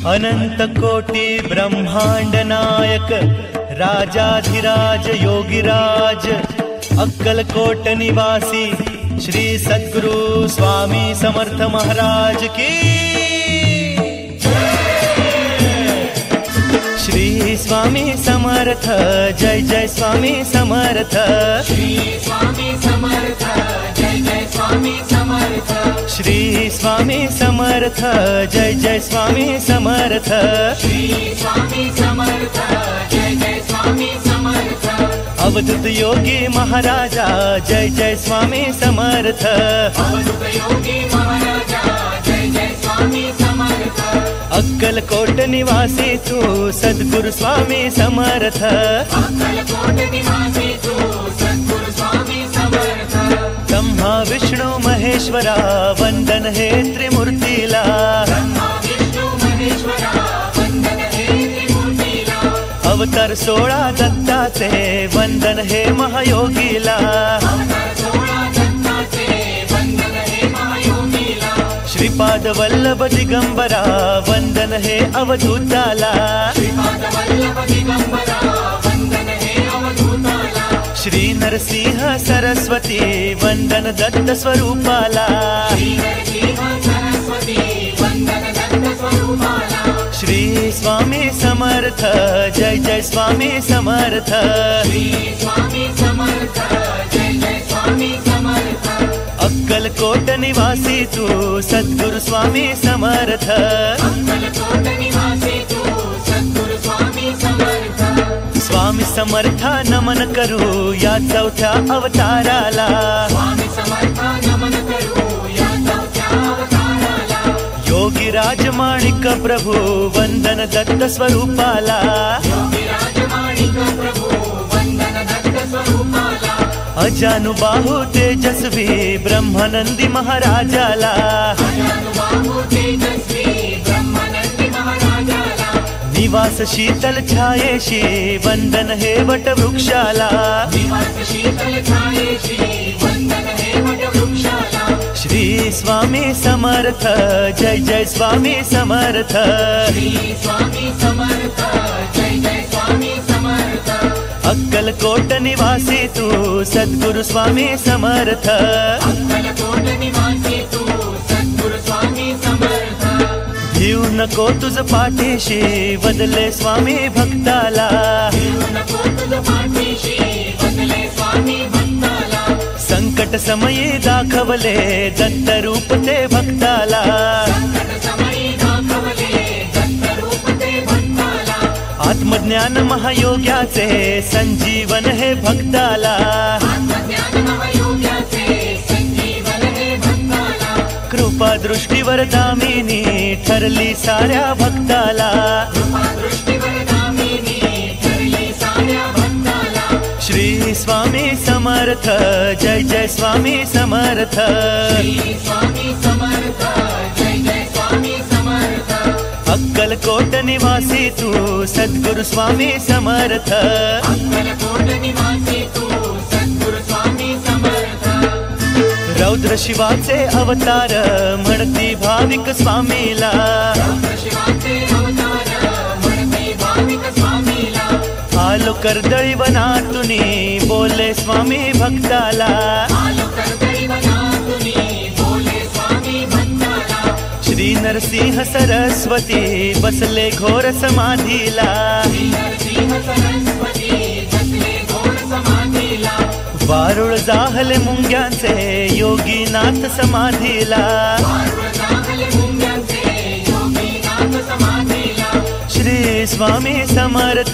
अनंत कोटि ब्रह्मांड नायक राजाधिराज योगिराज अक्कलकोट निवासी श्री सद्गुरु स्वामी समर्थ महाराज की श्री स्वामी समर्थ जय जय स्वामी समर्थ श्री स्वामी समर्थ जय जय स्वामी समर्थ श्री स्वामी समर्थ जय जय स्वामी समर्थ श्री स्वामी समर्थ जय जय स्वामी समर्थ अवधूत योगी महाराजा जय जय स्वामी समर्थ अवधूत योगी महाराजा जय जय स्वामी समर्थ अक्कलकोट निवासी तू सद्गुरु स्वामी समर्थ अक्कलकोट निवासी तू सद्गुरु स्वामी समर्थ ब्रह्मा विष्णु महेश्वरा वंदन हे त्रिमूर्तीला ब्रह्मा विष्णु महेश्वरा वंदन हे त्रिमूर्तीला अवतार 16 दत्ताचे वंदन हे महायोगीला अवतार 16 दत्ताचे वंदन हे महायोगीला श्रीपाद वल्लभ दिगंबरा वंदन हे अवधूताला श्रीपाद वल्लभ दिगंबरा वंदन हे अवधूताला श्री नरसिंह सरस्वती वंदन दत्त स्वरूपाला श्री नरसिंह सरस्वती वंदन दत्त स्वरूपाला श्री स्वामी समर्थ जय जय स्वामी समर्थ श्री स्वामी समर्थ जय जय स्वामी समर्थ अक्कलकोट निवासी तू सद्गुरु स्वामी समर्थ अक्कलकोट निवासी तू सद्गुरु स्वामी समर्थ स्वामी समर्था नमन करू या चौथ्या अवताराला स्वामी समर्थ नमन करू या चौथ्या अवताराला योगीराज माणिक प्रभु वंदन दत्त स्वरूपाला योगीराज माणिक प्रभु वंदन दत्त स्वरूपाला अजानुबाहु तेजस्वी ब्रह्मानंदी महाराजाला अजानुबाहु तेजस्वी ब्रह्मानंदी महाराजाला निवास शीतल छायेशी वंदन हे वट वृक्षाला निवास शीतल छायेशी वंदन हे वट वृक्षाला श्री स्वामी समर्थ जय जय स्वामी समर्थ श्री स्वामी समर्थ जय जय स्वामी समर्थ अक्कलकोट निवासी तू सद्गुरु स्वामी समर्थ अक्कलकोट निवासी तू सद्गुरु स्वामी समर्थ भिऊ नको तुझ पाठीशी वदले स्वामी भक्ताला देऊ नको तुझ पाठीशी बदले स्वामी भक्ताला संकट समयी दाखवले दत्त रूप ते भक्ताला संकट समयी दाखवले दत्त रूप ते भक्ताला आत्मज्ञान महायोग्याचे संजीवन हे भक्ताला आत्मज्ञान महायोग्याचे संजीवन हे भक्ताला कृपा दृष्टीवर दामिनी ठरली साऱ्या भक्ताला कृपा दृष्टीवर दामिनी ठरली साऱ्या भक्ताला श्री स्वामी समर्थ जय जय स्वामी समर्थ श्री स्वामी समर्थ जय जय स्वामी समर्थ अक्कलकोट निवासी तू सद्गुरु स्वामी समर्थ अक्कलकोट निवासी तू सद्गुरु स्वामी समर्थ रौद्र शिवाचे अवतार म्हणती भाविक स्वामीला रौद्र शिवाचे अवतार म्हणती भाविक स्वामीला आलो कर्दळी वनातुनी बोले स्वामी भक्ताला आलो कर्दळी वनातुनी बोले स्वामी भक्ताला श्री नरसिंह सरस्वती बसले घोर समाधीला श्री नरसिंह सरस्वती बसले घोर समाधीला वारुळ जाहले मुंग्यांचे योगीनाथ समाधीला वारुळ जाहले मुंग्यांचे योगीनाथ समाधीला श्री स्वामी समर्थ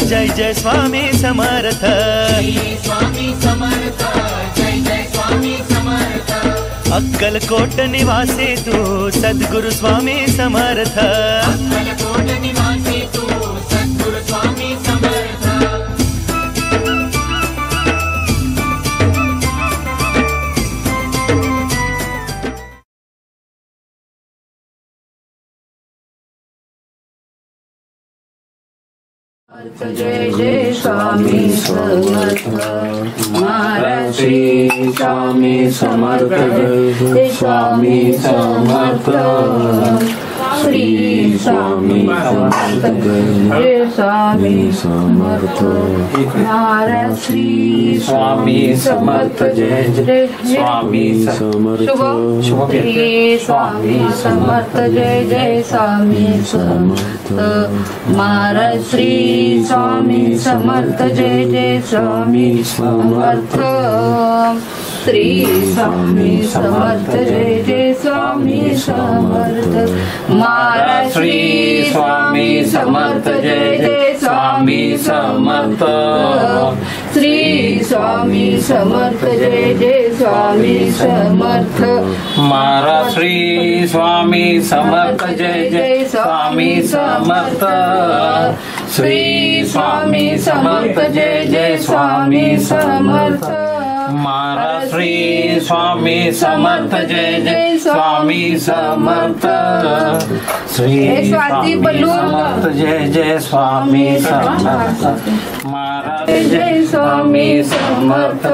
जय जय स्वामी समर्थ श्री स्वामी समर्थ जय जय स्वामी समर्थ अक्कलकोट निवासी तू सद्गुरु स्वामी समर्थ अक्कलकोट निवासी तू सद्गुरु स्वामी समर्थ जय जय स्वामी समर्थ महाराज श्री स्वामी समर्थ स्वामी समर्थ श्री स्वामी समर्थ जय स्वामी समर्थ महाराज श्री स्वामी समर्थ जय जय स्वामी समर्थ श्री स्वामी समर्थ जय जय स्वामी समर्थ महाराज श्री स्वामी समर्थ जय जय स्वामी समर्थ श्री स्वामी समर्थ जय जय स्वामी समर्थ महाराज श्री स्वामी समर्थ जय जय स्वामी समर्थ श्री स्वामी समर्थ जय जय स्वामी समर्थ महाराज श्री स्वामी समर्थ जय जय स्वामी समर्थ श्री स्वामी समर्थ जय जय स्वामी समर्थ महाराज श्री स्वामी समर्थ जय जय स्वामी समर्थ श्री स्वामी समर्थ जय जय स्वामी समर्थ महाराज जय स्वामी समर्थ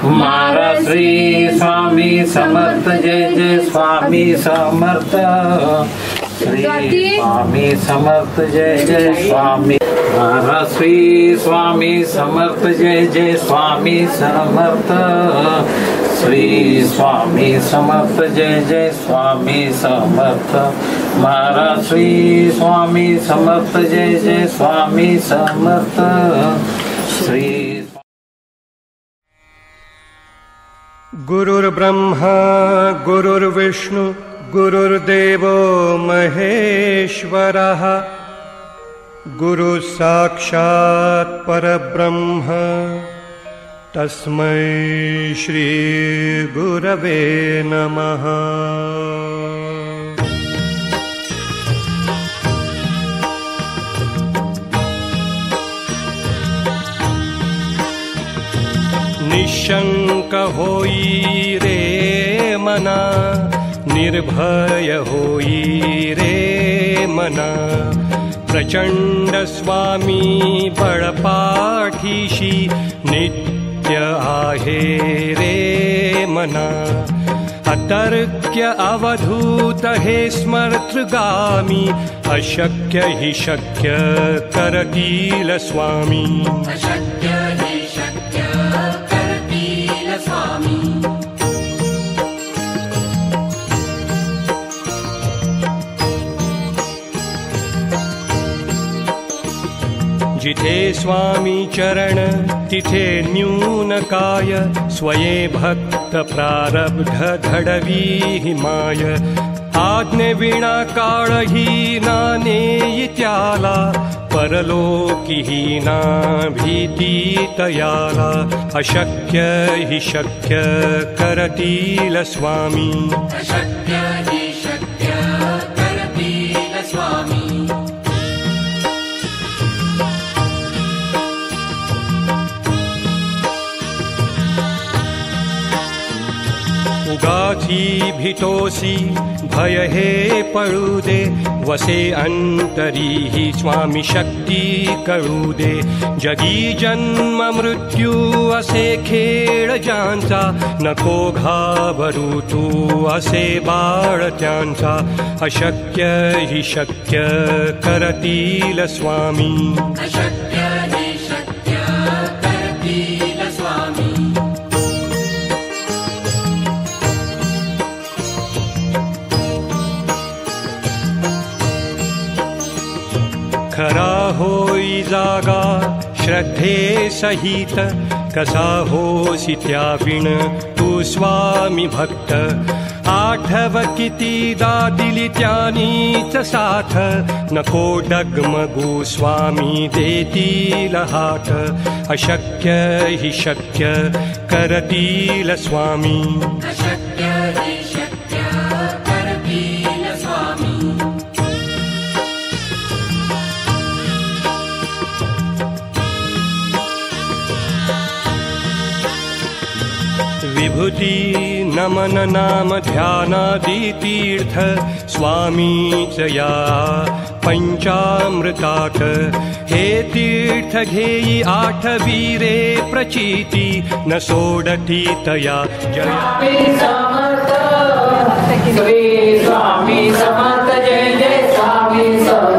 महाराज श्री स्वामी समर्थ जय जय स्वामी समर्थ श्री स्वामी समर्थ जय जय स्वामी महाराज श्री स्वामी समर्थ जय जय स्वामी समर्थ श्री स्वामी समर्थ जय जय स्वामी समर्थ महाराज श्री स्वामी समर्थ जय जय स्वामी समर्थ श्री गुरुर्ब्रह्मा गुरुर्विष्णु गुरुर्देवो महेश्वरः गुरु साक्षात् परब्रह्म तस्मै श्री गुरवे नमः। निशंक होई रे मना निर्भय होई रे मना प्रचंड स्वामी बळपाठीशी नित्य आहे रे मना अतर्क्य अवधूत हे स्मर्तगामी अशक्य हि शक्य करतील स्वामी अशक्य हि शक्य करतील स्वामी जिथे स्वामी चरण तिथे न्यून काय स्वये भक्त प्रारब्ध घडवी हिमाय आज्ञे विना काळही नानेई त्याला परलोकीही ना भीती तयाला अशक्य हि शक्य करतील स्वामी अशक्य हि शक्य करतील स्वामी उगाची भीतोसी भय हे पळू दे वसे अंतरी ही स्वामी शक्ती कळू दे जगी जन्म मृत्यू असे खेळ ज्यांचा नको घाबरू तू असे बाळ त्यांचा अशक्य हि शक्य करतील स्वामी अशक्य हि शक्य करतील स्वामी खरा होई जागा श्रद्धे सहित कसा होसी त्याविण तू स्वामी भक्त आठव कितीदा दिली त्यानीच साथ नको डगमगू स्वामी देतील हात अशक्य हि शक्य करतील स्वामी अशक्य हि शक्य करतील स्वामी विभूति नमन नाम ध्यानादि तीर्थ स्वामीच या पंचामृतात हे तीर्थ घेई आठवीरे प्रचिती न सोडती तया जया स्वामी समर्थ जय जय स्वामी समर्थ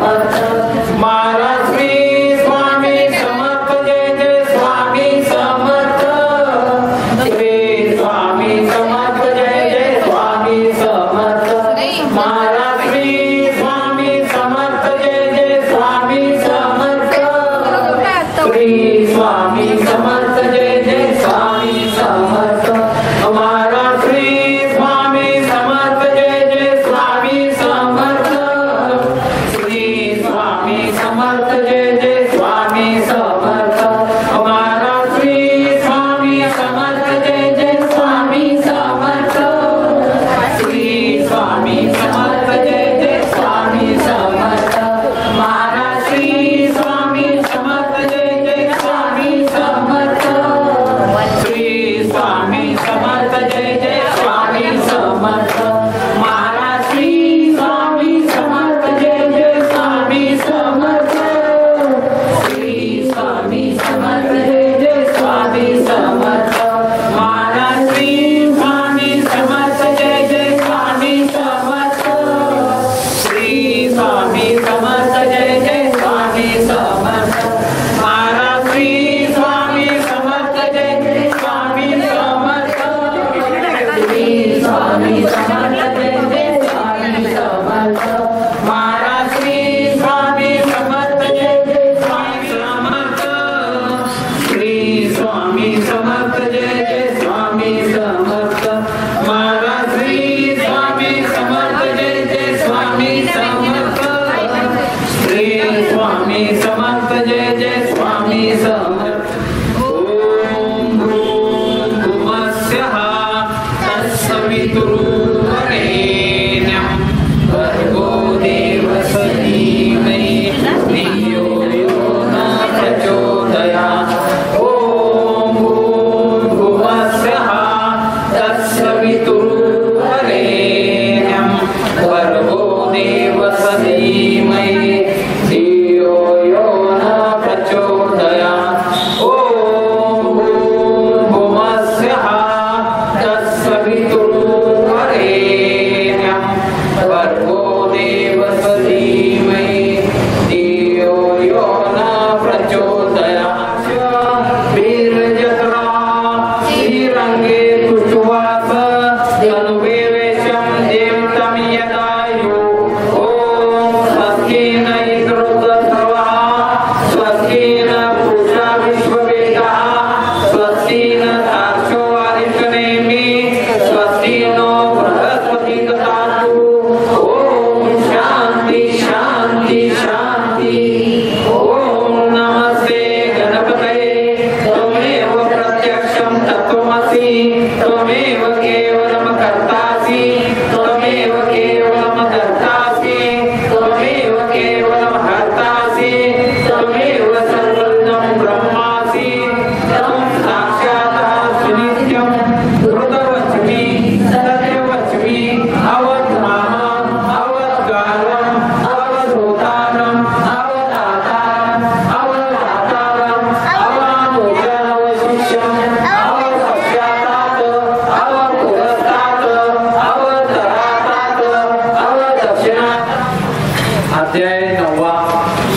अध्याय 9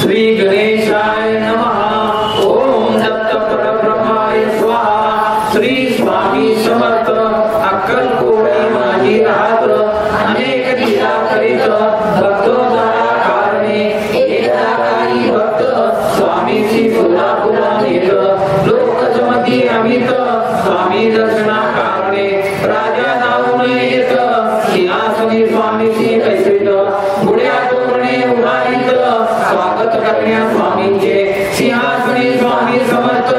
श्री गणेशाय नमः। ओम दत्त परब्रह्माय स्वाहा। श्री स्वामी समर्थ अक्कलकोटी माझी राहत अनेक लीला करीत भक्तोद्धारा कारणे एकदा काही भक्त स्वामीची फुला फुला नेत लोकजमती अमित स्वामी दर्शना कारणे राजा नावून येत सिंहासनी स्वामीची कैसेत गुड्या तोरणे उभारीत स्वागत करण्या स्वामींचे सिंहासनी स्वामी समर्थ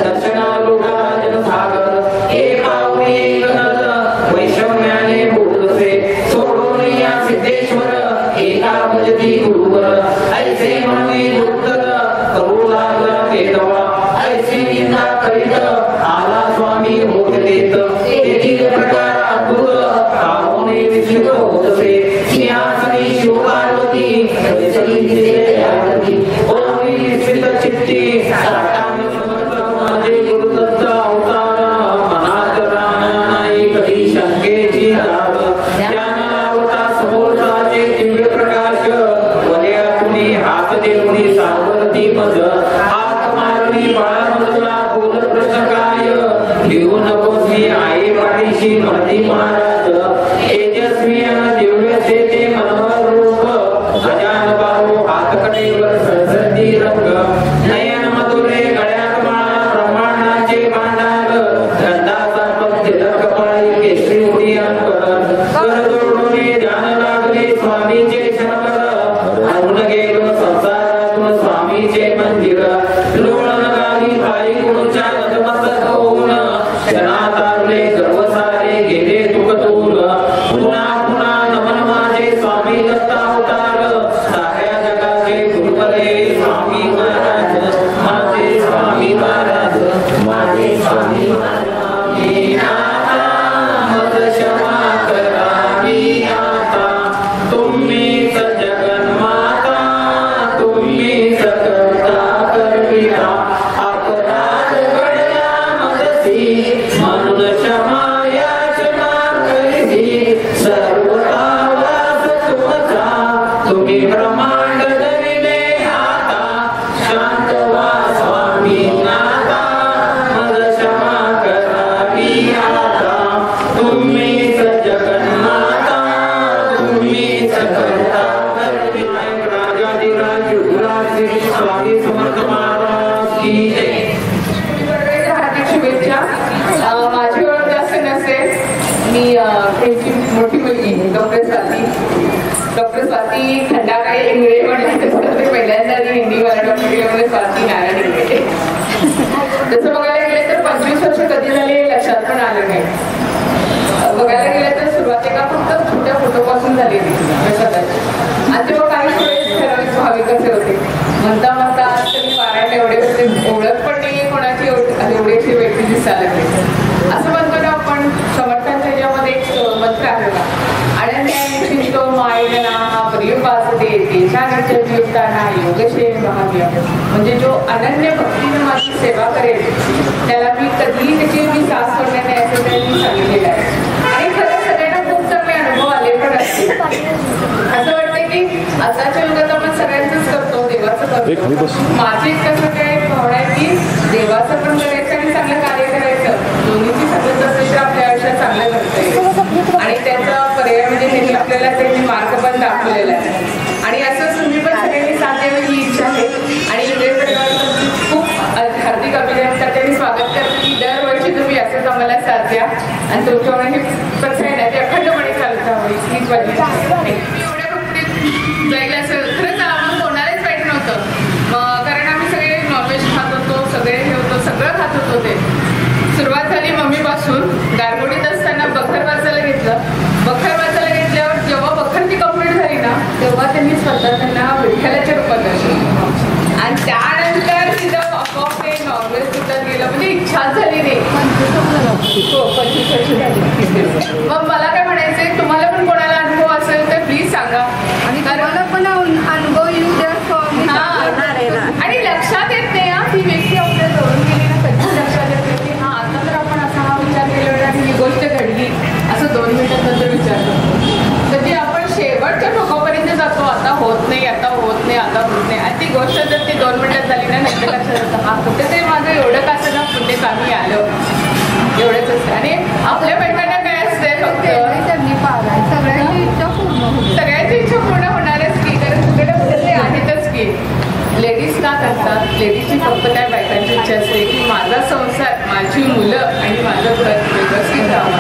दर्शना लोका जनसागर एकावरी एक नद वैषम्याने बोधसे सोडून या सिद्धेश्वर एका भजती गुरुवर ऐसे म्हणून उत्तर करू लागला वेदवा ऐसे निंदा करीत आला स्वामी भोग देत तेथील प्रकार अद्भुत पाहुणे विस्मित होतसे सिंहासनी शिवपार्वती ओमी विस्मित चित्ती साष्टांग समर्थ माझे गुरुदत्त अवतार मनात राहणार नाही कधी शंकेची दाग ज्ञानाला होता समोरचाचे दिव्य प्रकाश वलयातून हात देऊन सावरती मज हात मारली बाळामजला बोल प्रश्न काय लिहू नकोस मी आहे पाठीशी महती महाराज तेजस्वी दिव्य तेथे मनोहर रूप अजान बाहू हात कटेवर सरसरती रंग नयन मधुरे गळ्यात माळा ब्रह्मांडाचे भांडार गंधाचा पद कपाळी केसरी उडी अंकर कर जोडून ध्यान लागले स्वामीचे शंकर अरुण गेलो संसारातून स्वामीचे मंदिर लोळण गाली पायी गुणच्या नतमस्तक होऊन क्षणात आले गर्व सारे गेले तुकतून पुन्हा पुन्हा नमन माझे स्वामी दत्त अवतार साऱ्या जगाचे गुरुपरे स्वामी महाराज माझे स्वामी महाराज माझे स्वामी महाराज मद क्षमा करावी आता तुम्हीच जगन्माता तुम्हीच करता करविता अपराध घडला मदसी म्हणून क्षमा याचना करीही सर्वता वास तुमचा तुम्ही ब्रह्मांड धरिले आता शांत व्हा स्वामी नाथा मद क्षमा करावी आता तुम्हीच जगन्माता तुम्हीच करता करविता राजाधिराज युवराज श्री स्वामी समर्थ महाराज की जय। हार्दिक शुभेच्छा। माझी ओळख जास्त नसेल, मी त्यांची मोठी मुलगी डॉक्टर स्वाती खंडाकाळे इंगळे म्हणलं ते पहिल्यांदा हिंदी मराठी मीडियममध्ये स्वाती नारायण इंगळे। तसं बघायला गेलं तर 25 वर्ष कधी झाले लक्षात पण आलं नाही। बघायला गेलं तर सुरुवात एका फक्त छोट्या फोटोपासून झालेली आणि तेव्हा काही ठराविक भाविक कसे होते म्हणता म्हणता आज तरी पारायण एवढे होते ओळख पण नाही कोणाची एवढीशी व्यक्ती दिसायला लागली। असं म्हणतो ना आपण समर्थांच्या ह्याच्यामध्ये एक मंत्र आहे का अनन्याविशिष्टो मायना परिपासते तेषांच्या जीवताना योगक्षेम भाग्य म्हणजे जो अनन्य भक्तीने माझी सेवा करेल त्याला मी कधीही त्याची मी साथ सोडणार नाही असं त्यांनी सांगितलेलं आहे। आणि खरं सगळ्यांना खूप चांगले अनुभव आले पण असतील। असं वाटतं की आताच्या युगात आपण सगळ्यांचंच करतो देवाचं करतो। माझी कसं काय भावना आहे की देवाचं पण करायचं आणि चांगलं कार्य करायचं दोन्हीची सतत असेल तर आपल्या आयुष्यात चांगलं करता येईल आणि त्याचा पर्याय म्हणजे त्यांनी आपल्याला त्यांनी मार्ग पण दाखवलेला आहे। आणि असं तुम्ही पण सगळ्यांनी साथ द्यावी ही इच्छा आहे आणि इंग्रज परिवाराचं खूप हार्दिक अभिनंदन त्यांनी स्वागत करते की दरवर्षी तुम्ही असंच आम्हाला साथ द्या आणि तुमच्यामुळे हे कसं आहे ना ते अखंडपणे चालत राहावी हीच माझी जाईल असं खरंच आम्हाला कोणालाच पाहिजे नव्हतं कारण आम्ही सगळे नॉनव्हेज खात होतो सगळे हे होतो सगळं खात होतो ते। सुरुवात झाली मम्मीपासून गारगोडीत असताना बखर वाचायला घेतलं। बखर वाचायला घेतल्यावर जेव्हा बखरची कंप्लीट झाली ना तेव्हा त्यांनी स्वतः त्यांना विठ्ठलाच्या रूपात दर्शन आणि त्यानंतर तिथं आपोआप ते नॉनव्हेज सुद्धा गेलं म्हणजे इच्छाच झाली नाही। मग मला काय म्हणायचंय तुम्हाला पण कोणाला अनुभव असेल तर प्लीज सांगा आणि मला पण अनुभव येऊ द्या आणि लक्षात येत नाही ही व्यक्ती आपल्या जवळून गेली ना कधी लक्षात येते की हा आता तर आपण असा हा विचार केला आणि ही गोष्ट घडली असं 2 मिनिटात नंतर विचार करतो। म्हणजे आपण शेवटच्या टोकापर्यंत जातो आता होत नाही आता नाही आता होत नाही. आणि ती गोष्ट जर ती 2 मिनिटात झाली ना नंतर लक्षात येतं हा कुठेतरी माझं एवढं का असं ना पुण्य कामी आलं एवढंच असतं. आणि आपल्या बायकांना काय असतंय फक्त त्यांनी पाळा सगळ्यांची इच्छा पूर्ण होते. सगळ्यांची इच्छा पूर्ण होणारच की कारण कुठे ते आहेतच की. लेडीज का करतात? लेडीजची फक्त काय बायकांची इच्छा असते की माझा संसार माझी मुलं आणि माझं घर व्यवस्थित राहावं.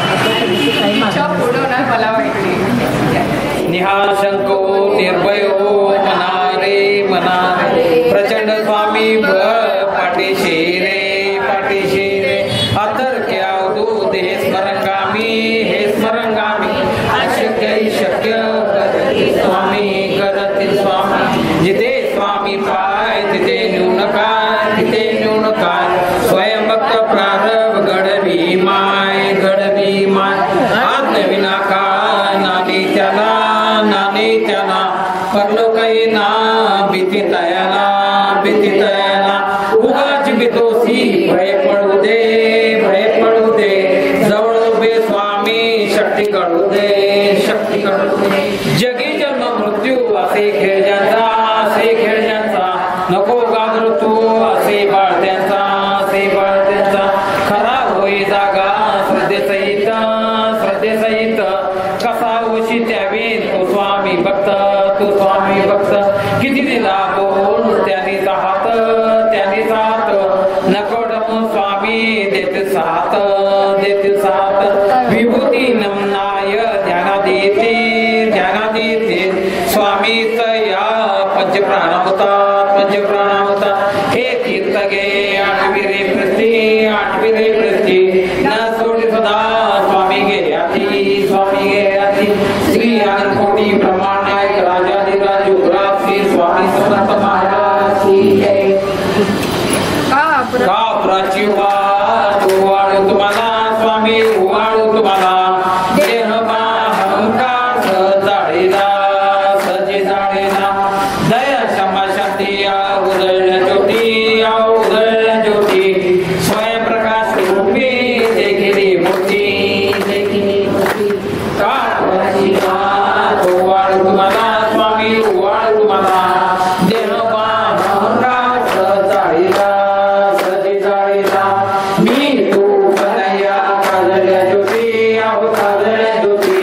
इच्छा पूर्ण होणार मला वाटते. निहाशंको निर्भयो मनारे मनारे प्रचंड स्वामी पाठीशी रे पाठीशी रे अतर्क्या अवधूत हे स्मरंगामी अशक्य शक्य करती स्वामी जिथे स्वामी पाय तिथे न्यून काय स्वयं भक्त प्रारंभ गडवी माय आत्मविना का नानी त्याला परलोकही ना भीती तयाला उगाच भीतोसी भय पडू दे जवळ उभे स्वामी शक्ती कळू दे जगी जन्म मृत्यू असे खेळ ज्यांचा नको घाबरू तू असे बाळत्यांचा खरा होई जागा श्रद्धेसहित कसा होशी त्यावे तू स्वामी भक्त किती दिला बोल त्यानेच हात नको डमू स्वामी देते साथ विभूती नमनाय ध्याना देते स्वामीच या पंचप्राणावता हे तीर्थ घे आठवी रे प्रस्ती न सोडी सदा स्वामी गे आधी श्री अनकोटी ब्रह्मांड राजाधिराज उग्राव श्री स्वामी समर्थ महाराज की जय. का प्राचीवाद उवाळू तुम्हाला स्वामी उवाळू तुम्हाला देह अहंकार जाळीला दया क्षमा शांती उदळण्या ज्योती स्वयंप्रकाश रूपी देखिली मूर्ती का प्राचीवाद उवाळू तुम्हाला स्वामी उवाळू तुम्हाला देह अहंकार जाळीला मी तू कन्हैया काजळ्या ज्योती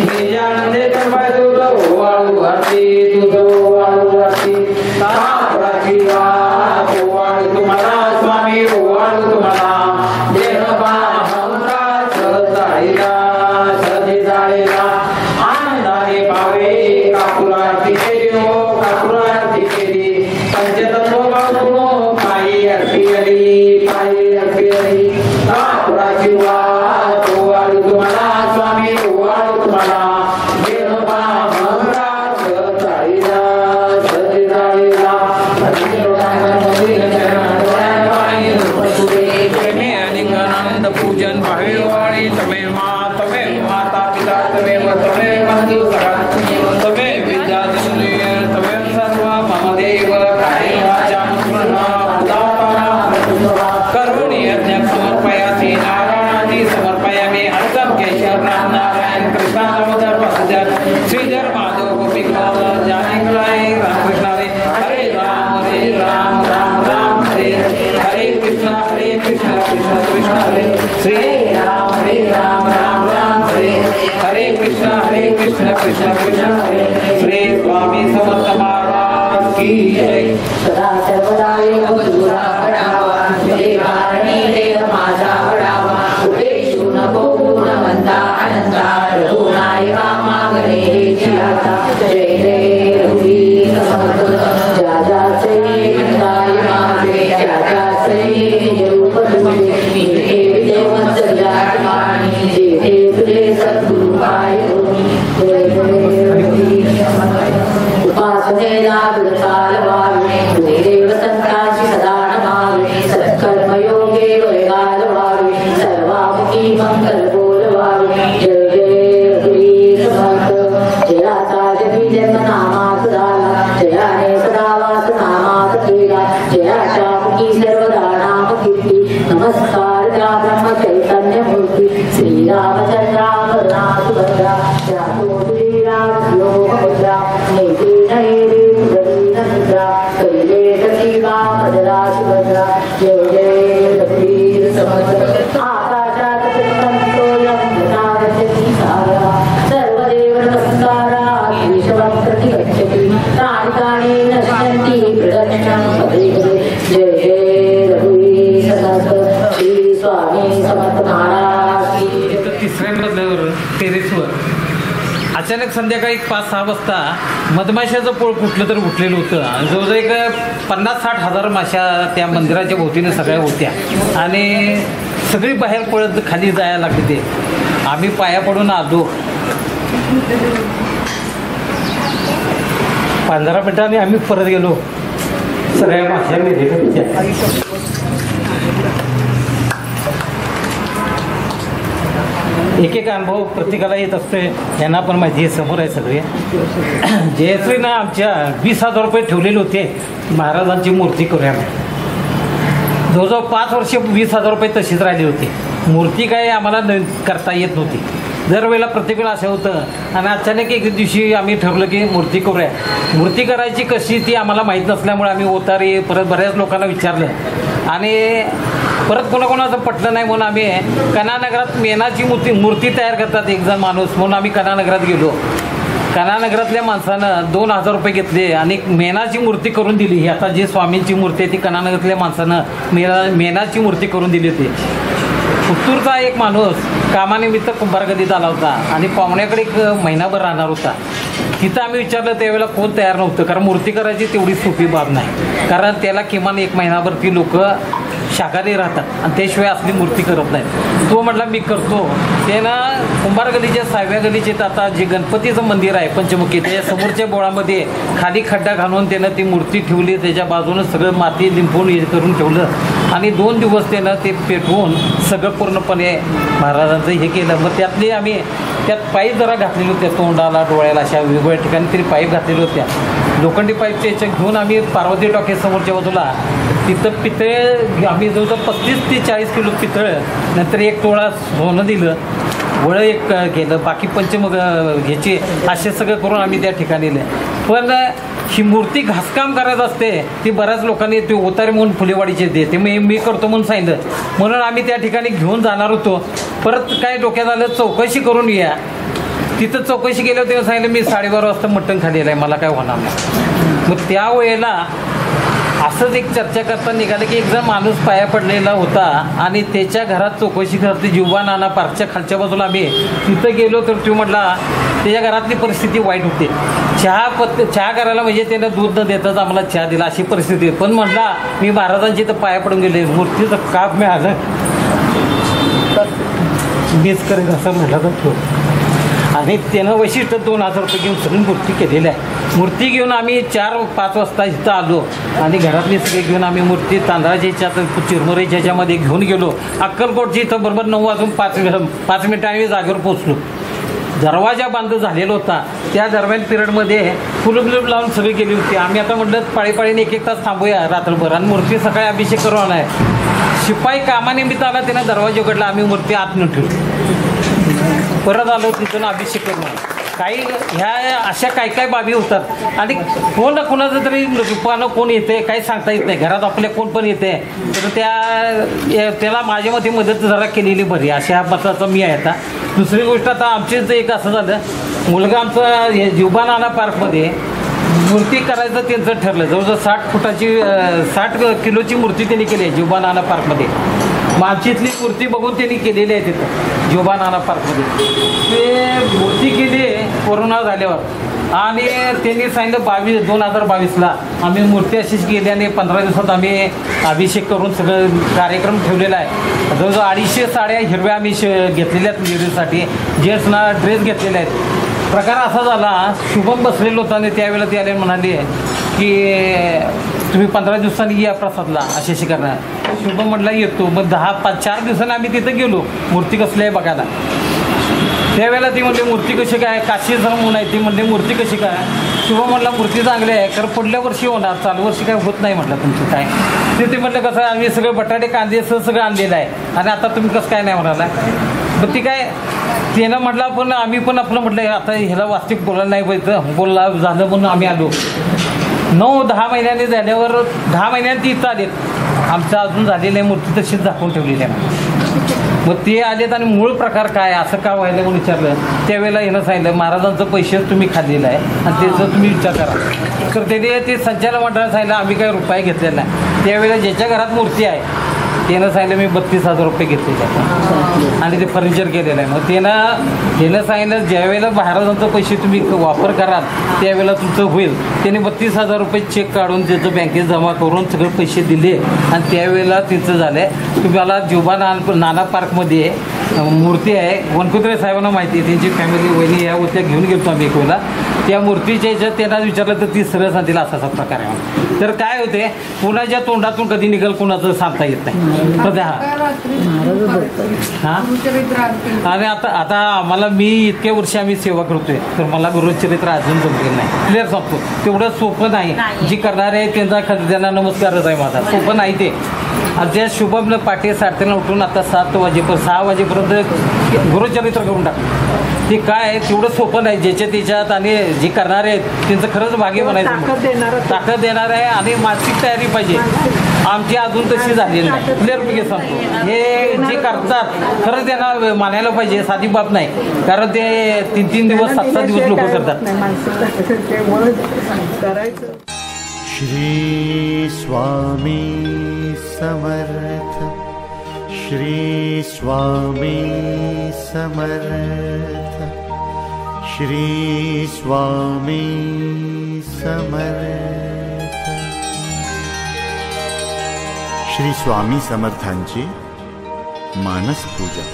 निजानंदे तंबाय तुझं ओवाळू घातली ओवाळू तुम्हाला स्वामी ओवाळू तुम्हाला देह अहंकार जाळीला आनंदाने पावे कापुराची केली पंचतत्व बाळगुणो पायी अर्पिली कापुराची वाद ओवाळू तुम्हाला स्वामी ओवाळू तुम्हाला देह अहंकार जाळीला आनंद पूजन भावेवाणी तमे माता पिता तमे बंधु तमे विद्या तमे सर्व मम देव काय वाचा करुणी यज्ञ समर्पयामि नारायणादि समर्पयामि हरदम केशव राम नारायण कृष्ण दामोदर वासुदेव श्रीधर माधव गोपी जानकी रामकृष्ण हरे राम हरे कृष्ण कृष्ण कृष्ण हरे श्री राम हरे कृष्ण कृष्ण कृष्ण हरे श्री स्वामी समर्थ महाराज की जय. सदा सर्वदा योग दूरा पडावा देवाणी देव माझा पडावा उपेशू नको गुणवंता अनंता रघुनायका मागणे हेची आता जय जय रघुवीर समर्थ ज्याचे गाय मागे ज्याचे रूप तुझे मी देव सजाणी जे तुझे सद्गुरु पाय जय जय रघुवीर समर्थ उपासनेला काल वावे देव संतांची सदा नमावे सत्कर्मयोगे वैगाल वावे सर्वामुखी मंगल बोल वावे जय जय रघुवीर समर्थ जयाचा जगी जन्म नामात झाला जयाने सदा वास नामात केला जयाच्या मुखी सर्वदा नाम कीर्ती नमस्कार त्या ब्रह्म चैतन्य मूर्ती श्रीरामचंद्रा करुणा सुभद्रा त्या श्रीराम योग मुद्रा नेती नयेरी अचानक संध्याकाळी 5-6 वाजता मधमाशाचं पोळ कुठलं तर उठलेलं होतं आणि जवळजवळ एक 50-60 हजार माशा त्या मंदिराच्या भोवतीने सगळ्या होत्या आणि सगळी बाहेर पळत खाली जायला लागली. ते आम्ही पाया पडून आलो. 15 मिनिटांनी आम्ही परत गेलो. सगळ्या माशा मेलेल्या. एक अनुभव प्रत्येकाला येत असते. यांना पण माहिती आहे, समोर आहे सगळे. जयश्रीनं आमच्या 20,000 रुपये ठेवलेले होते महाराजांची मूर्ती करूया. जवळजवळ 5 वर्ष 20,000 रुपये तशीच राहिली होती. मूर्ती काय आम्हाला करता येत नव्हती. दरवेळेला प्रत्येक वेळा असं होतं आणि अचानक एक दिवशी आम्ही ठरवलं की मूर्ती करूया. मूर्ती करायची कशी ती आम्हाला माहीत नसल्यामुळे आम्ही ओतारी परत बऱ्याच लोकांना विचारलं आणि परत कोणाकोणाचं पटलं नाही म्हणून आम्ही कनानगरात मेणाची मूर्ती तयार करतात एक जण माणूस म्हणून आम्ही कनानगरात गेलो. कनानगरातल्या माणसानं 2,000 रुपये घेतले आणि मेणाची मूर्ती करून दिली. ही आता जी स्वामींची मूर्ती आहे ती कनानगरातल्या माणसानं मेणाची मूर्ती करून दिली होती. पुत्तूरचा एक माणूस कामानिमित्त कुंभारगल्लीत आला होता आणि पाहुण्याकडे 1 महिनाभर राहणार होता. तिथं आम्ही विचारलं त्यावेळेला कोण तयार नव्हतं, कारण मूर्ती करायची तेवढी सोपी बाब नाही. कारण त्याला किमान 1 महिनाभर ती लोक शाकाहारी राहतात आणि त्याशिवाय असली मूर्ती करत नाहीत. तो म्हटला मी करतो. त्यानं कुंभारगल्लीच्या 6व्या गल्लीचे आता जे गणपतीचं मंदिर आहे पंचमुखी त्याच्या समोरच्या बोळामध्ये खाली खड्डा घालून त्यानं ती मूर्ती ठेवली. त्याच्या बाजूनं सगळं माती लिंपून हे करून ठेवलं आणि 2 दिवस त्यानं ते पेटवून सगळं पूर्णपणे महाराजांचं हे केलं. मग त्यातली आम्ही त्यात पाईप जरा घातलेली होत्या तोंडाला डोळ्याला अशा वेगवेगळ्या ठिकाणी तरी पाईप घातलेल्या होत्या. लोखंडी पाईप त्याच्या घेऊन आम्ही पार्वती टॉकीज समोरच्या बाजूला तिथं पितळे आम्ही जवळजवळ 35 ते 40 किलो पितळ नंतर 1 तोळा सोनं दिलं. वळं एक केलं. बाकी पंचमग घ्यायचे असे सगळं करून आम्ही त्या ठिकाणी नेलं. पण ही मूर्ती घासकाम करायचं असते ती बऱ्याच लोकांनी ते ओतारे म्हणून फुलेवाडीचे देते मी करतो म्हणून सांगितलं. म्हणून आम्ही त्या ठिकाणी घेऊन जाणार होतो. परत काय डोक्यात आलं चौकशी करून या. तिथं चौकशी केल्यावर तेव्हा सांगितलं मी 12:30 वाजता मटण खाल्लेलं आहे, मला काय होणार नाही. मग त्यावेळेला असंच एक चर्चा करता निघालं की एक जण माणूस पाया पडलेला होता आणि त्याच्या घरात चौकशी करते. जीवा नाना पार्कच्या खालच्या बाजूला आम्ही तिथं गेलो तर तो म्हटला त्याच्या घरातली परिस्थिती वाईट होती. चहा करायला म्हणजे त्यानं दूध न देताच आम्हाला चहा दिला अशी परिस्थिती. पण म्हटला मी महाराजांची तर पाया पडून गेले मूर्तीचं काप मिळालं मीच करेन असं म्हटलं तर ठेव. आणि त्यानं वैशिष्ट्य 2,000 रुपये घेऊन सगळी मूर्ती केलेली आहे. मूर्ती घेऊन आम्ही 4-5 वाजता इथं आलो आणि घरातली सगळे घेऊन आम्ही मूर्ती तांदळाच्या ह्याच्यात चिरमुऱ्याच्या ह्याच्यामध्ये घेऊन गेलो. अक्कलकोटची इथं बरोबर 9 वाजून 5 मिनिटं आम्ही जागेवर पोचलो. दरवाजा बांध झालेला होता. त्या दरम्यान पिरियडमध्ये फुलं लावून सगळी गेली होती. आम्ही आता म्हटलं पाळीपाळीने 1-1 तास थांबूया रात्रभर आणि मूर्ती सकाळी अभिषेक करून आहे. शिपाई कामानिमित्त आला त्यानं दरवाजा उघडला. आम्ही मूर्ती आत न ठेवली. परत आलो तिथून अभिषेक करून. काही ह्या अशा काय बाबी होतात आणि कोण ना कोणाचं तरी रूपानं कोण येते काही सांगता येत नाही. घरात आपल्या कोण पण येते तर त्याला माझ्या मते मदत जरा केलेली बरी अशा मताचं मी आहे. आता दुसरी गोष्ट आता आमचीच एक असं झालं मुलगा आमचा जीवा नाना पार्कमध्ये मूर्ती करायचं त्यांचं ठरलं. जवळजवळ 60 किलोची मूर्ती त्यांनी केली आहे जीवा नाना पार्कमध्ये. मग आमची इथली मूर्ती बघून त्यांनी केलेली आहे तिथं जीवा नाना पार्कमध्ये. ते मूर्ती केली कोरोना झाल्यावर आणि त्यांनी सांगितलं 2022ला आम्ही मूर्ती अशीच केली आणि 15 दिवसात आम्ही अभिषेक करून सगळं कार्यक्रम ठेवलेला आहे. जवळजवळ 250 साड्या हिरव्या आम्ही घेतलेल्या आहेत लेडीजसाठी. जेंट्सना ड्रेस घेतलेले आहेत. प्रकार असा झाला शुभम बसलेलो होता आणि त्यावेळेला ते आले म्हणाले की तुम्ही 15 दिवसांनी या प्रसादला अशी करणार. शुभम म्हटला येतो. मग 4 दिवसांनी आम्ही तिथं गेलो मूर्ती कसली आहे बघायला. त्यावेळेला ती म्हणते मूर्ती कशी काय काशी जर म्हणून आहे ती म्हणते मूर्ती कशी काय. शुभम म्हटला मूर्ती चांगली आहे कारण पुढल्या वर्षी होणार चालू वर्षी काय होत नाही म्हटलं तुमचं काय. ते म्हटलं कसं आम्ही सगळे बटाटे कांदे सगळं आणलेलं आहे आणि आता तुम्ही कसं काय नाही म्हणाला. मग ती काय त्यानं म्हटलं पण आम्ही पण आपलं म्हटलं आता ह्याला वास्तविक बोलायला नाही पाहिजे बोलला झालं म्हणून आम्ही आलो. 9-10 महिन्यांनी झाल्यावर 10 महिन्यांनी ती इथं आलेत. आमचं अजून झालेलं आहे मूर्ती तशीच दाखवून ठेवलेली आहे. मग ते आलेत आणि मूळ प्रकार काय असं का व्हायला म्हणून विचारलं. त्यावेळेला ह्यानं सांगितलं महाराजांचं पैसेच तुम्ही खाल्लेलं आहे आणि त्याचं तुम्ही विचार करा. तर त्याने ते संचालक मंडळाला सांगितलं आम्ही काही रुपये घेतलेला नाही. त्यावेळेला ज्याच्या घरात मूर्ती आहे त्यानं सांगितलं मी 32,000 रुपये घेतले त्यात आणि ते फर्निचर केलेलं आहे. मग त्यानं सांगितलं ज्यावेळेला महाराजांचे पैसे तुम्ही वापर कराल त्यावेळेला तुमचं होईल. त्याने 32,000 रुपये चेक काढून त्याचं बँकेत जमा करून सगळे पैसे दिले आणि त्यावेळेला तिचं झालं. तुम्हाला ज्योबा नाना पार्कमध्ये मूर्ती आहे. वनकुत्रे साहेबांना माहिती आहे, त्यांची फॅमिली वहिनी या होत्या, घेऊन गेलो आम्ही एक वेळेला. त्या मूर्तीच्या ह्याच्यात त्यांना विचारलं तर ती सरळ सांगतील असा प्रकार आहे. तर काय होते कुणाच्या तोंडातून कधी निघेल कुणाचं सांगता येत नाही. आणि आता आम्हाला मी इतक्या वर्षी आम्ही सेवा करतोय तर मला गुरुचरित्र अजून जमलेलं नाही. क्लिअर सांगतो तेवढं सोपं नाही. जी करणारे आहे त्यांना नमस्कारच आहे माझा. सोपं नाही ते. त्या शुभम पाटे 7:30 उठून आता 6 वाजेपर्यंत गुरुचरित्र करून टाकलं. ते काय आहे तेवढं सोपं नाही. त्याच्यात आणि जे करणारे आहेत त्यांचं खरंच भाग्य म्हणायचं. ताकद देणार आहे आणि मानसिक तयारी पाहिजे. आमची अजून तशी झालेली नाही. क्लिअरपैकी सांगतो हे जे करतात खरंच त्यांना मानायला पाहिजे. साधी बाब नाही. कारण ते 3 दिवस 7 दिवस लोक करतात. श्री स्वामी समर्थ. श्री स्वामी समर्थ. श्री स्वामी समर्थ. श्री स्वामी समर्थांची मानस पूजा.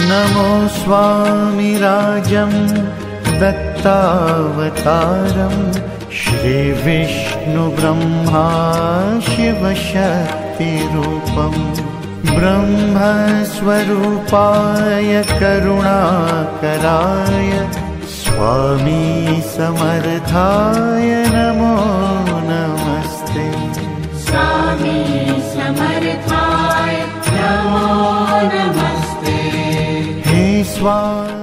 नमो स्वामिराजं दत्तावतारं श्रीविष्णुब्रह्मा शिवशक्तिरूपं ब्रह्मस्वरूपाय करुणाकराय स्वामी समर्थाय नमो नमस्ते. स्वामी समर्थाय नमो नमस्ते. हे स्वामी.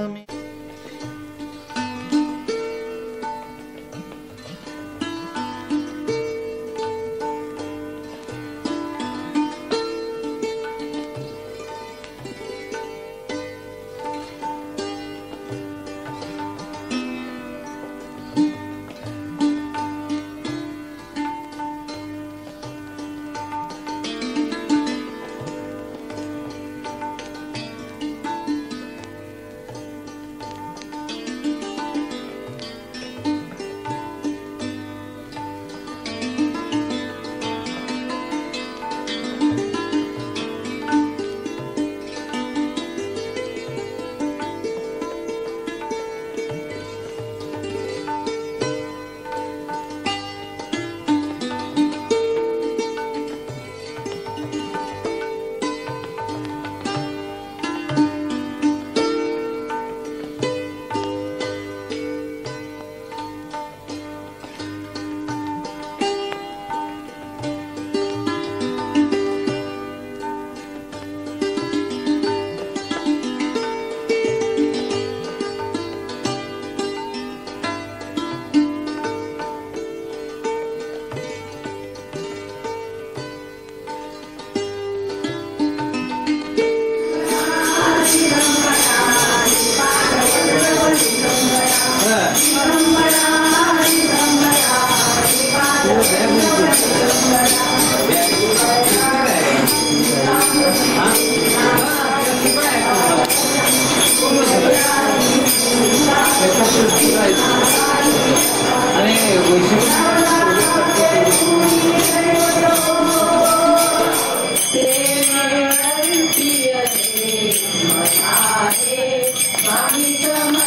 स्वामी समर्थ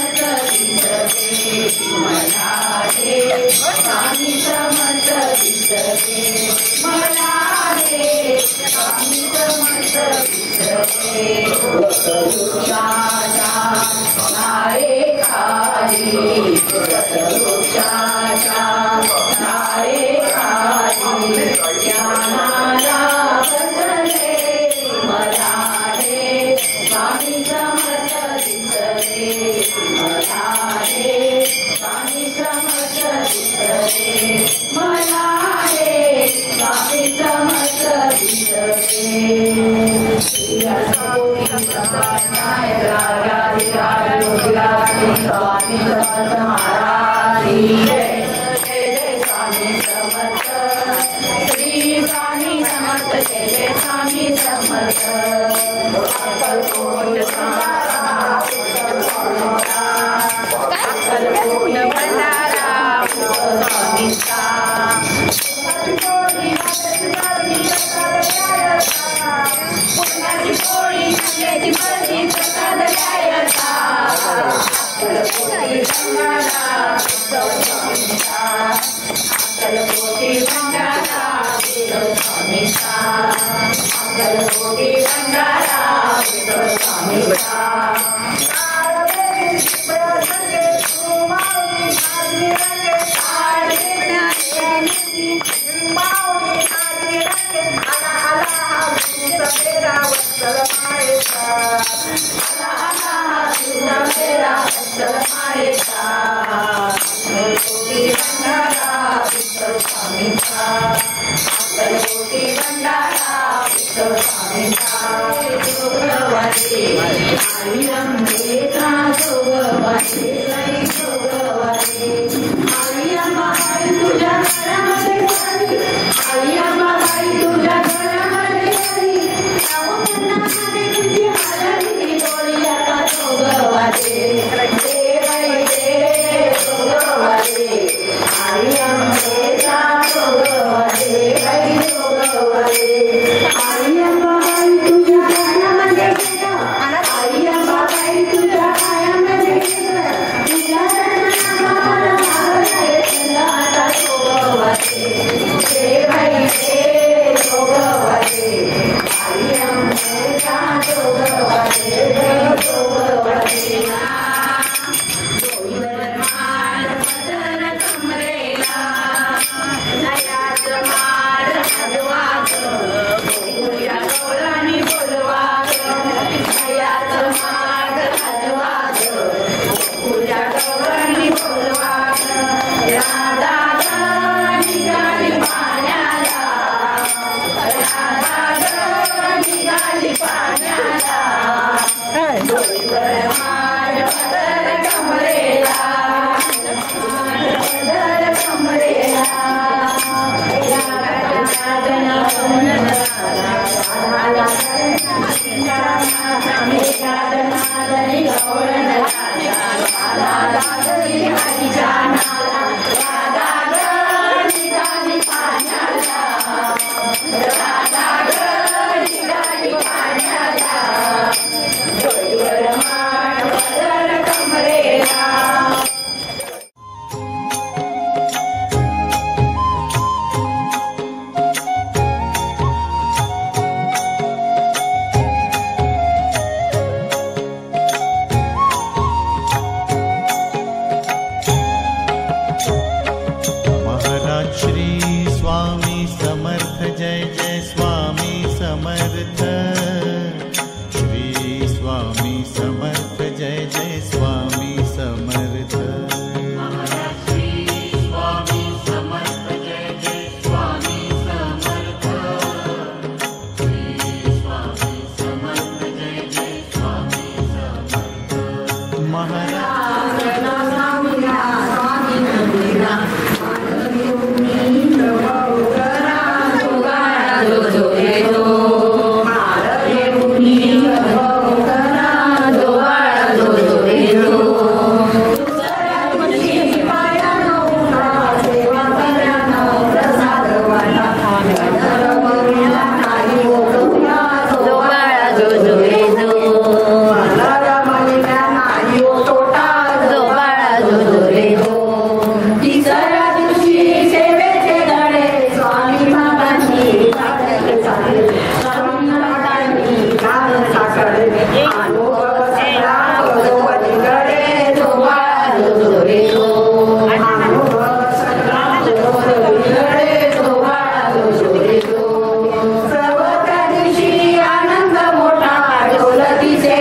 सर्व त्या दिवशी आनंद मोठा ढोलकीचे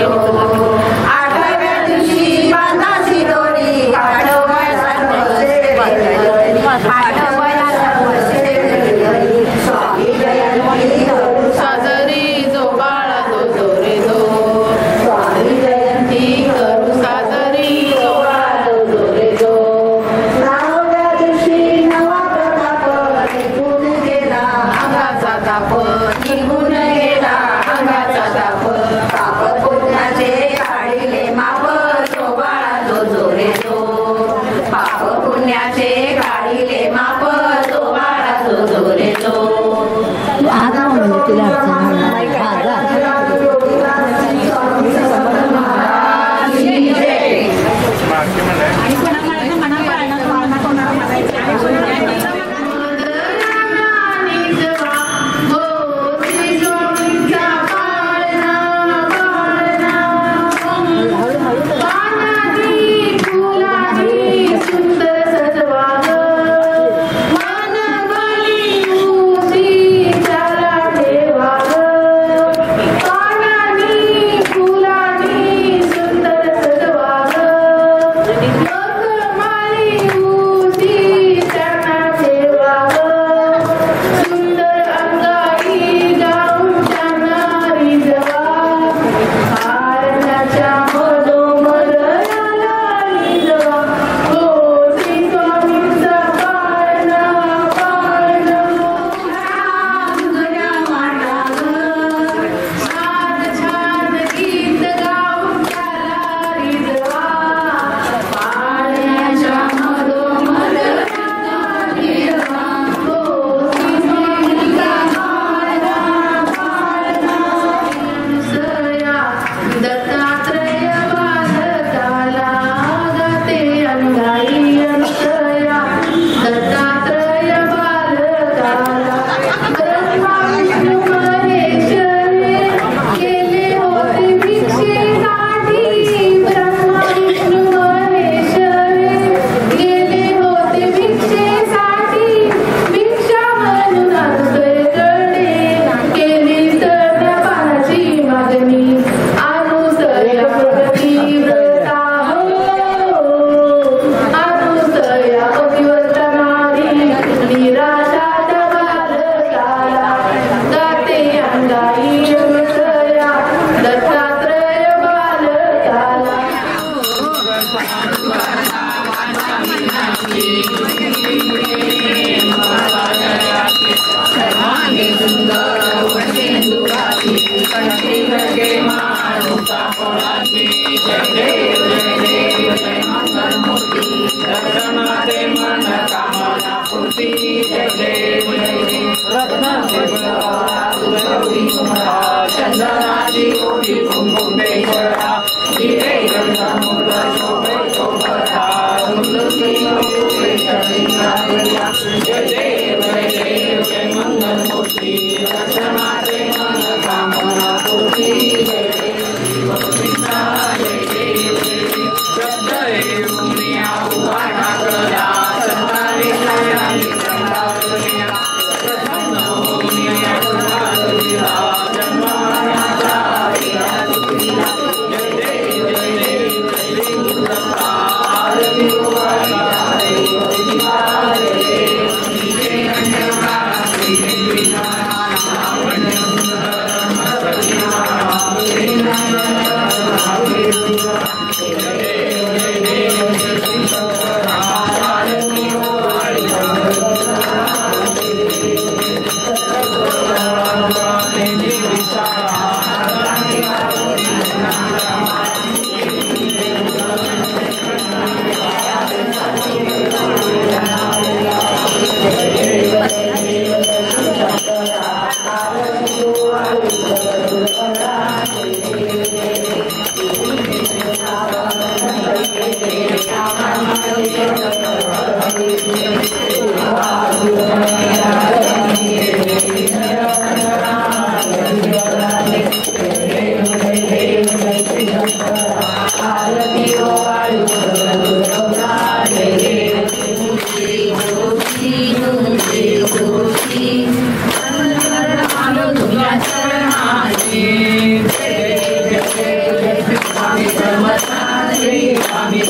आठव्या दिवशी बांधाची दोरी आठवया स्वामी जयंती करू साजरी जो बाळ तो जोरे जो स्वामी जयंती करू साजरी जो बाळ तो जोरे जो नवव्या दिवशी नवा प्रताप निघून गेला अंगाचा ताप निघून गेला अंगाचा ताप ताप पुण्याचे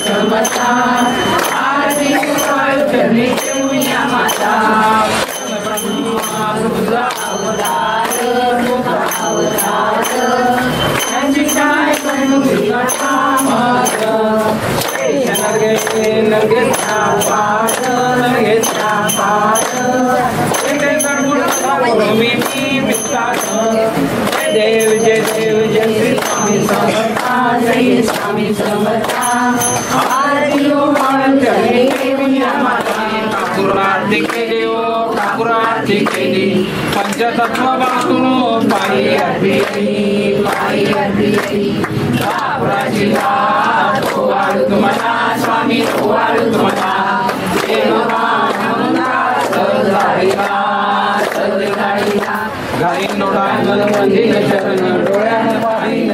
समर्था आरती गोपाळ चरणी ठेवूया माता तुझा अवतार त्यांची काय करू देव जय देव जय श्री स्वामी समर्था जय स्वामी समर्था आरती गोपाळ चरणी ठेवूया माता ठाकुरार्थी केली ओ ठाकुरार्थी केली पंचतत्व बातून पायी अर्धी ठाकुराची दात ओवाळू तुम्हाला स्वामी ओवाळू तुम्हाला घाई नोडांगण मंदिर शरण डोळ्यात पाणी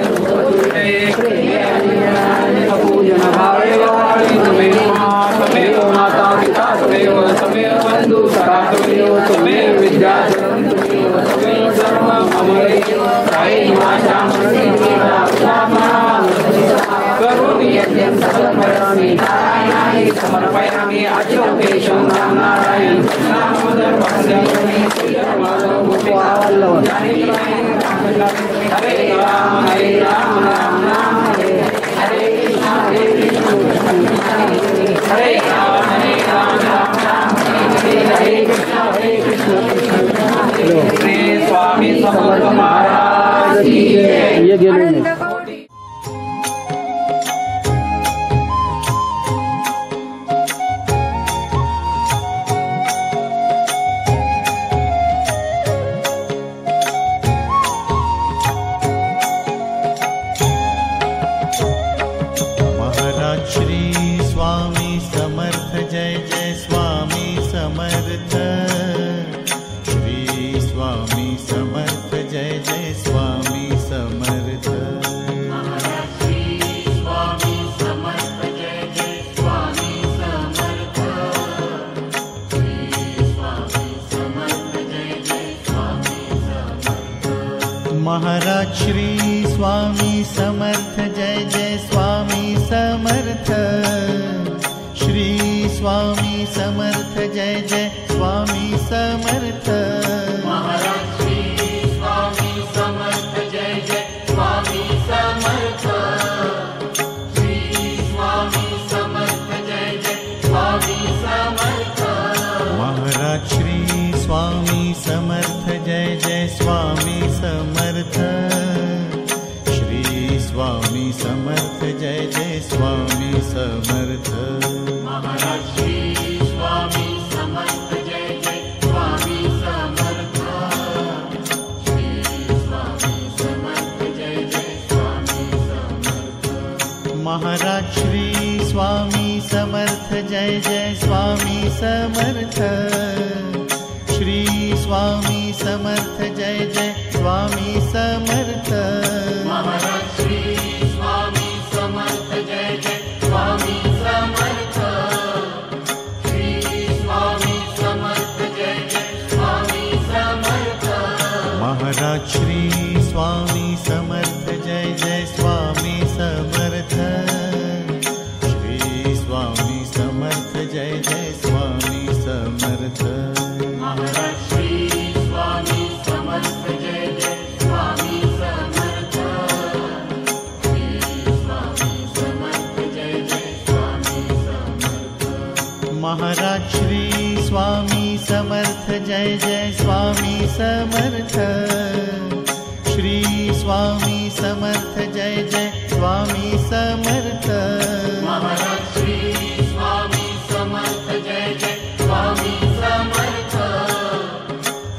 पूजन भावे वाळी तुमेव माता पिता तुमेव तमेव बंधू सखा तुमेव तुमेव विद्या तुमेव तमेव धर्म अमरेव काही भाषा करुणी यज्ञं समर्पयामि नारायणाय समर्पयामि अच्युतेशं नारायण नामोदर वन्दे हरे राम राम राम हरे कृष्ण हरे राम राम राम हरे कृष्ण श्री स्वामी समर्थ महाराज की जय। महाराज श्री स्वामी समर्थ जय जय स्वामी समर्थ श्री स्वामी समर्थ जय जय स्वामी समर्थ महाराज श्री स्वामी समर्थ जय जय स्वामी समर्थ श्री स्वामी समर्थ जय जय स्वामी समर्थ महाराज श्री स्वामी समर्थ जय जय स्वामी समर्थ श्री स्वामी समर्थ जय जय स्वामी समर्थ महाराज श्री स्वामी समर्थ जय जय स्वामी समर्थ श्री स्वामी समर्थ जय जय स्वामी समर्थ महाराज श्री स्वामी समर्थ जय जय स्वामी समर्थ श्री स्वामी समर्थ जय जय स्वामी समर्थ महाराज श्री स्वामी समर्थ जय जय स्वामी समर्थ श्री स्वामी समर्थ जय जय स्वामी समर्थ महाराज श्री स्वामी समर्थ जय जय स्वामी समर्थ श्री स्वामी समर्थ जय जय स्वामी समर्थ महाराज श्री स्वामी समर्थ जय जय स्वामी समर्थ श्री स्वामी समर्थ जय जय स्वामी समर्थ महाराज श्री स्वामी समर्थ जय जय स्वामी समर्थ श्री स्वामी समर्थ जय जय स्वामी समर्थ महाराज श्री स्वामी समर्थ जय जय स्वामी समर्थ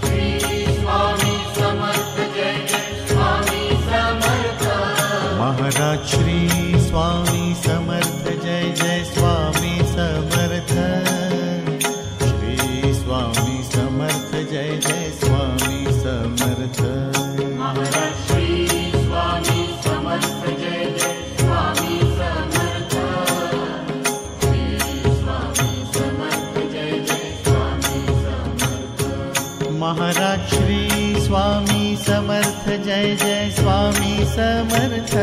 श्री स्वामी समर्थ जय जय स्वामी समर्थ महाराज श्री स्वामी समर्थ जय जय स्वामी समर्थ श्री स्वामी समर्थ जय जय स्वामी समर्थ महाराज श्री स्वामी समर्थ जय जय स्वामी समर्थ श्री स्वामी समर्थ जय जय स्वामी समर्थ महाराज श्री स्वामी समर्थ जय जय स्वामी समर्थ